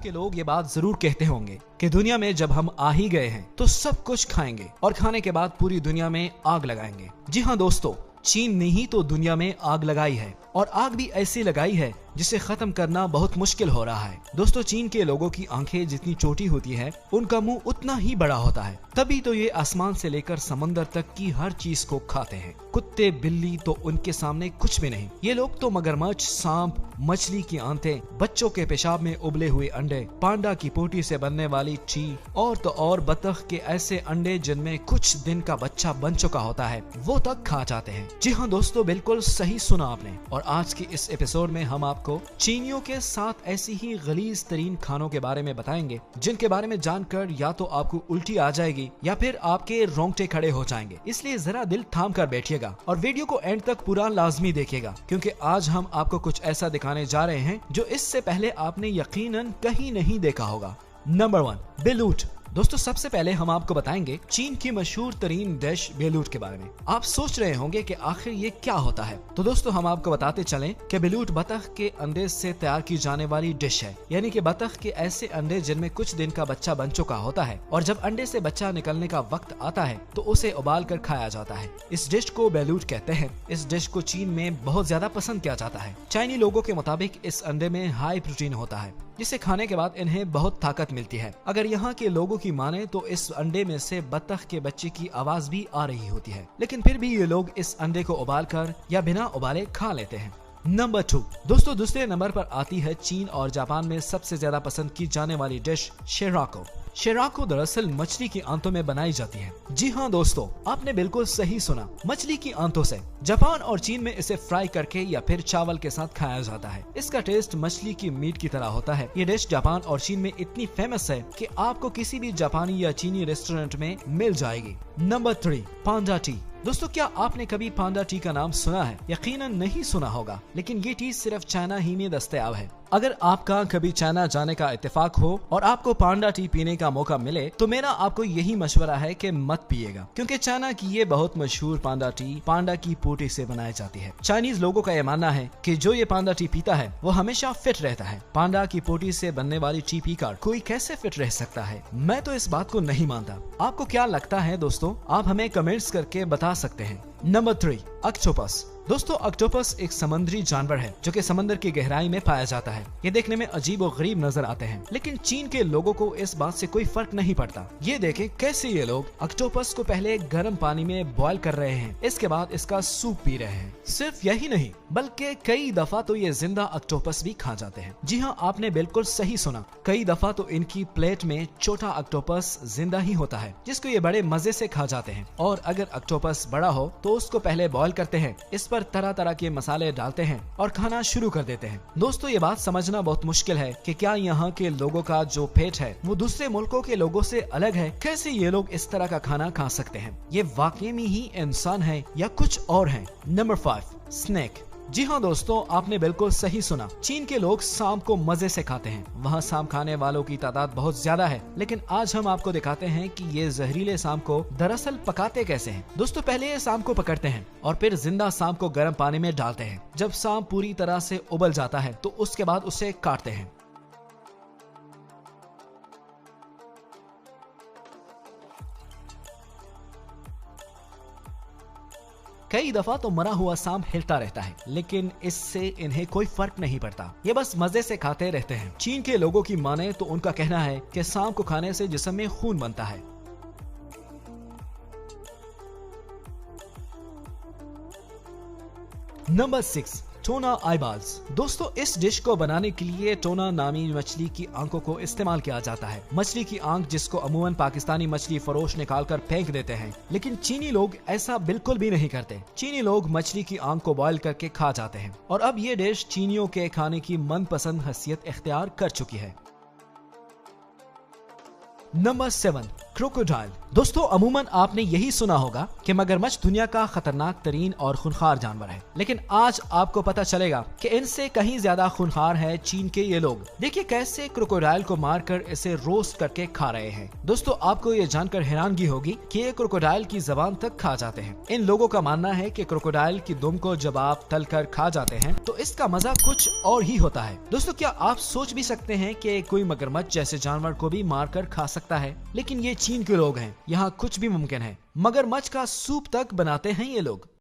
के लोग ये बात जरूर कहते होंगे कि दुनिया में जब हम आ ही गए हैं तो सब कुछ खाएंगे और खाने के बाद पूरी दुनिया में आग लगाएंगे। जी हाँ दोस्तों, चीन ने ही तो दुनिया में आग लगाई है और आग भी ऐसी लगाई है जिसे खत्म करना बहुत मुश्किल हो रहा है। दोस्तों, चीन के लोगों की आंखें जितनी छोटी होती है उनका मुंह उतना ही बड़ा होता है, तभी तो ये आसमान से लेकर समंदर तक की हर चीज को खाते हैं। कुत्ते बिल्ली तो उनके सामने कुछ भी नहीं। ये लोग तो मगरमच्छ, सांप, मछली की आंतें, बच्चों के पेशाब में उबले हुए अंडे, पांडा की पोटी से बनने वाली ची और तो और बतख के ऐसे अंडे जिनमें कुछ दिन का बच्चा बन चुका होता है वो तक खा जाते हैं। जी हाँ दोस्तों, बिल्कुल सही सुना आपने। और आज के इस एपिसोड में हम आपको चीनियों के 7 ऐसी ही गलीज तरीन खानों के बारे में बताएंगे जिनके बारे में जानकर या तो आपको उल्टी आ जाएगी या फिर आपके रोंगटे खड़े हो जाएंगे। इसलिए जरा दिल थाम कर बैठिएगा और वीडियो को एंड तक पूरा लाजमी देखिएगा, क्योंकि आज हम आपको कुछ ऐसा दिखाने जा रहे हैं जो इससे पहले आपने यकीनन कहीं नहीं देखा होगा। नंबर 1, बेलूट। दोस्तों, सबसे पहले हम आपको बताएंगे चीन की मशहूर तरीन डिश बेलूट के बारे में। आप सोच रहे होंगे कि आखिर ये क्या होता है, तो दोस्तों हम आपको बताते चलें कि बेलूट बतख के अंडे से तैयार की जाने वाली डिश है। यानी कि बतख के ऐसे अंडे जिनमें कुछ दिन का बच्चा बन चुका होता है और जब अंडे से बच्चा निकलने का वक्त आता है तो उसे उबाल कर खाया जाता है। इस डिश को बेलूट कहते हैं। इस डिश को चीन में बहुत ज्यादा पसंद किया जाता है। चाइनी लोगों के मुताबिक इस अंडे में हाई प्रोटीन होता है जिसे खाने के बाद इन्हें बहुत ताकत मिलती है। अगर यहाँ के लोगों की माने तो इस अंडे में से बतख के बच्चे की आवाज भी आ रही होती है, लेकिन फिर भी ये लोग इस अंडे को उबालकर या बिना उबाले खा लेते हैं। नंबर 2, दोस्तों दूसरे नंबर पर आती है चीन और जापान में सबसे ज्यादा पसंद की जाने वाली डिश शेराको। शेराको दरअसल मछली की आंतों में बनाई जाती है। जी हाँ दोस्तों, आपने बिल्कुल सही सुना, मछली की आंतों से। जापान और चीन में इसे फ्राई करके या फिर चावल के साथ खाया जाता है। इसका टेस्ट मछली की मीट की तरह होता है। ये डिश जापान और चीन में इतनी फेमस है कि आपको किसी भी जापानी या चीनी रेस्टोरेंट में मिल जाएगी। नंबर 3, पांडा टी। दोस्तों, क्या आपने कभी पांडा टी का नाम सुना है? यकीनन नहीं सुना होगा, लेकिन ये टी सिर्फ चाइना ही में दस्तयाब है। अगर आपका कभी चाइना जाने का इत्तेफाक हो और आपको पांडा टी पीने का मौका मिले तो मेरा आपको यही मशवरा है कि मत पिएगा, क्योंकि चाइना की ये बहुत मशहूर पांडा टी पांडा की पोटी से बनाई जाती है। चाइनीज लोगों का यह मानना है कि जो ये पांडा टी पीता है वो हमेशा फिट रहता है। पांडा की पोटी से बनने वाली टी पीकर कोई कैसे फिट रह सकता है? मैं तो इस बात को नहीं मानता। आपको क्या लगता है दोस्तों? आप हमें कमेंट्स करके बता सकते हैं। Number 3, octopus. दोस्तों, ऑक्टोपस एक समुद्री जानवर है जो कि समंदर की गहराई में पाया जाता है। ये देखने में अजीब और गरीब नजर आते हैं, लेकिन चीन के लोगों को इस बात से कोई फर्क नहीं पड़ता। ये देखें कैसे ये लोग ऑक्टोपस को पहले गर्म पानी में बॉईल कर रहे हैं, इसके बाद इसका सूप पी रहे हैं। सिर्फ यही नहीं बल्कि कई दफा तो ये जिंदा ऑक्टोपस भी खा जाते हैं। जी हाँ, आपने बिल्कुल सही सुना, कई दफा तो इनकी प्लेट में छोटा ऑक्टोपस जिंदा ही होता है जिसको ये बड़े मजे से खा जाते हैं। और अगर ऑक्टोपस बड़ा हो तो उसको पहले बॉईल करते हैं, इस पर तरह तरह के मसाले डालते हैं और खाना शुरू कर देते हैं। दोस्तों, ये बात समझना बहुत मुश्किल है कि क्या यहाँ के लोगों का जो पेट है वो दूसरे मुल्कों के लोगों से अलग है? कैसे ये लोग इस तरह का खाना खा सकते हैं? ये वाकई में ही इंसान है या कुछ और है? Number 5, snake. जी हाँ दोस्तों, आपने बिल्कुल सही सुना। चीन के लोग सांप को मजे से खाते हैं। वहाँ सांप खाने वालों की तादाद बहुत ज्यादा है, लेकिन आज हम आपको दिखाते हैं कि ये जहरीले सांप को दरअसल पकाते कैसे हैं। दोस्तों, पहले ये सांप को पकड़ते हैं और फिर जिंदा सांप को गर्म पानी में डालते हैं। जब सांप पूरी तरह से उबल जाता है तो उसके बाद उसे काटते हैं। कई दफा तो मरा हुआ सांप हिलता रहता है, लेकिन इससे इन्हें कोई फर्क नहीं पड़ता। ये बस मजे से खाते रहते हैं। चीन के लोगों की माने तो उनका कहना है कि सांप को खाने से जिस्म में खून बनता है। नंबर 6, टोना आईबाल्स। दोस्तों, इस डिश को बनाने के लिए टोना नामी मछली की आंखों को इस्तेमाल किया जाता है। मछली की आंख जिसको अमूमन पाकिस्तानी मछली फरोश निकालकर फेंक देते हैं, लेकिन चीनी लोग ऐसा बिल्कुल भी नहीं करते। चीनी लोग मछली की आंख को बॉईल करके खा जाते हैं और अब ये डिश चीनियों के खाने की मनपसंद हैसियत इख्तियार कर चुकी है। Number 7, crocodile. दोस्तों अमूमन आपने यही सुना होगा कि मगरमच्छ दुनिया का खतरनाक तरीन और खूंखार जानवर है, लेकिन आज आपको पता चलेगा कि इनसे कहीं ज्यादा खूंखार है चीन के ये लोग। देखिए कैसे क्रोकोडाइल को मारकर इसे रोस्ट करके खा रहे हैं। दोस्तों आपको ये जानकर हैरानगी होगी कि ये क्रोकोडाइल की जबान तक खा जाते हैं। इन लोगों का मानना है कि क्रोकोडाइल की दुम को जब आप तल कर खा जाते हैं तो इसका मजा कुछ और ही होता है। दोस्तों क्या आप सोच भी सकते हैं कि कोई मगरमच्छ जैसे जानवर को भी मारकर खा सकता है? लेकिन ये चीन के लोग हैं, यहाँ कुछ भी मुमकिन है। मगरमच्छ का सूप तक बनाते हैं ये लोग।